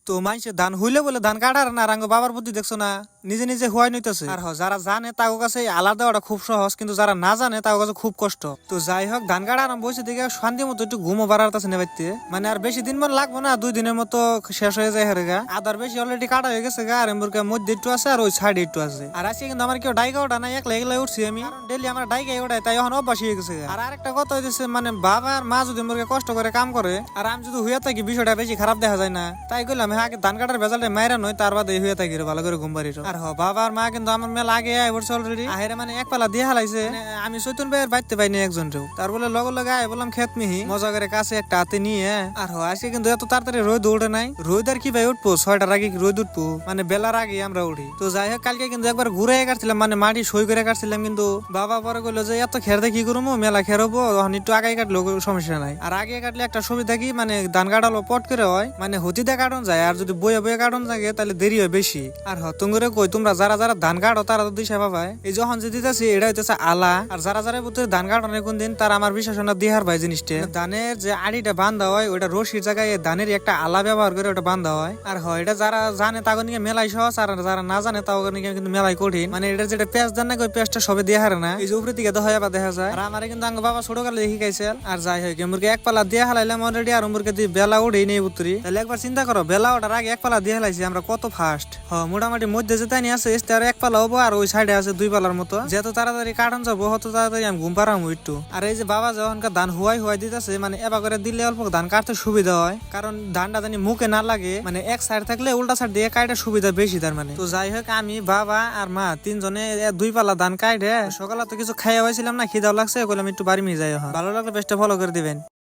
তো মাইসে ধান হইলে বলে ধান কাটার না রাঙ্গ বাবার বুদ্ধি দেখছো না, নিজে নিজে হুয়াই নইতেছে। আর যারা জানে তার কাছে আলাদা ওটা খুব সহজ, কিন্তু যারা না জানে তার কাছে খুব কষ্ট। তো যাই হোক ধান কাটা আরম্ভ হয়েছে দিকে শান্তি মতো একটু ঘুমো বাড়াতেছে নেবাইতে, মানে আর বেশি দিন মনে লাগবো না, 2 দিনের মতো শেষ হয়ে যায় হেরে গা। আদার বেশি অলরেডি কাটা হয়ে গেছে গা, আর এমবুরকে মধ্যে একটু আছে আর ওই সাইডে একটু আছে। আর আজকে কিন্তু আমার কেউ ডাইকা ওঠা না, একলা একলা উঠছি আমি, ডেলি আমার ডাইকাই ওঠাই, তাই এখন অভ্যাস হয়ে গেছে। আর আরেকটা কথা হইতেছে, মানে বাবা আর মা যদি মোরকে কষ্ট করে কাম করে আর আমি যদি হইয়া থাকি, বিষয়টা বেশি খারাপ দেখা যায় না। তাই কইলাম আগে ধান কাটার বেজালটা মাইরা নয়, তার বাদে হইয়া থাকি ভালো করে ঘুম পারি। আর বাবা আর মা কিন্তু আমার মেলা আগে আয় পড়ছে অলরেডি, আহেরে মানে এক পালা দিয়ে হালাইছে। আমি চৈতন ভাইয়ের বাইতে পাইনি একজন রেও, তার বলে লগে লগে আয় বললাম খেত মিহি মজা করে কাছে একটা হাতে নিয়ে। আর আজকে কিন্তু এত তাড়াতাড়ি রোদ উঠে নাই, রোদ আর কি ভাই উঠবো 6টার আগে রোদ উঠবো, মানে বেলার আগে আমরা উঠি। তো যাই হোক কালকে কিন্তু একবার ঘুরে কাটছিলাম, মানে মাটি সই করে কাটছিলাম, কিন্তু বাবা পরে কইলো যে এত খেরতে কি করবো, মেলা খেরবো, একটু আগে কাটলেও সমস্যা নাই। আর আগে কাটলে একটা সুবিধা কি, মানে ধান কাটালো পট করে হয়, মানে হতিতে কাটন যায়, আর যদি বইয়ে বইয়ে কাটন থাকে তাহলে দেরি হয় বেশি। আর তুঙ্গরে কই তোমরা যারা যারা ধান কাটো তারা তো দিশা পাবাই, এই যখন যে দিতেছি এটা হইতেছে আলা। আর যারা যারা বুঝতে ধান কাটনে কোন দিন তারা আমার বিশ্বাস না দিহার ভাই জিনিসটা, ধানের যে আড়িটা বান্ধা হয় ওইটা রশির জায়গায় ধানের একটা আলা ব্যবহার করে ওটা বান্ধা হয়। আর হয় এটা যারা জানে তাকে নিয়ে মেলাই সহজ, আর যারা না জানে তাকে নিয়ে কিন্তু মেলাই কঠিন। মানে এটা যেটা পেঁয়াজ দেন না, ওই পেঁয়াজটা সবে দিয়ে হারে না, এই যে উপরে দিকে হয় আবার দেখা যায়। আর আমার কিন্তু আঙ্গ বাবা ছোটকালে শিখাইছে। আর যাই হোক মুরগি এক পালা দিয়ে হালাইলাম অলরেডি, আর মুরগি দিয়ে বেলা উঠেই নেই উত্তরি। তাহলে একবার চিন্তা করো, বেলা ওঠার আগে এক পালা দিয়ে হালাইছি আমরা, কত ফাস্ট। মোটামুটি মধ্যে যেতে নিয়ে আছে আর এক পালা হবো, আর ওই সাইডে আছে 2 পালার মতো। যেহেতু তাড়াতাড়ি কাটন যাবো হতো তাড়াতাড়ি আমি ঘুম পারামো একটু। আর এই যে বাবা যখনকার ধান হুয়াই দিতেছে, মানে এবার করে দিলে অল্প ধান কাটতে সুবিধা হয়, কারণ ধানটা জানি মুখে না লাগে, মানে এক সাইড থাকলে উল্টা সাইড দিয়ে কাটে সুবিধা বেশি তার মানে। তো যাই হোক আমি বাবা আর মা 3 জনে 2 পালা ধান কাটে সকালে তো কিছু খাইয়া হয়েছিলাম না, খিদাও লাগছে, কইলাম একটু বাড়ি নিয়ে যাই। ভালো লাগলে পেজটা ফলো করে দিবেন।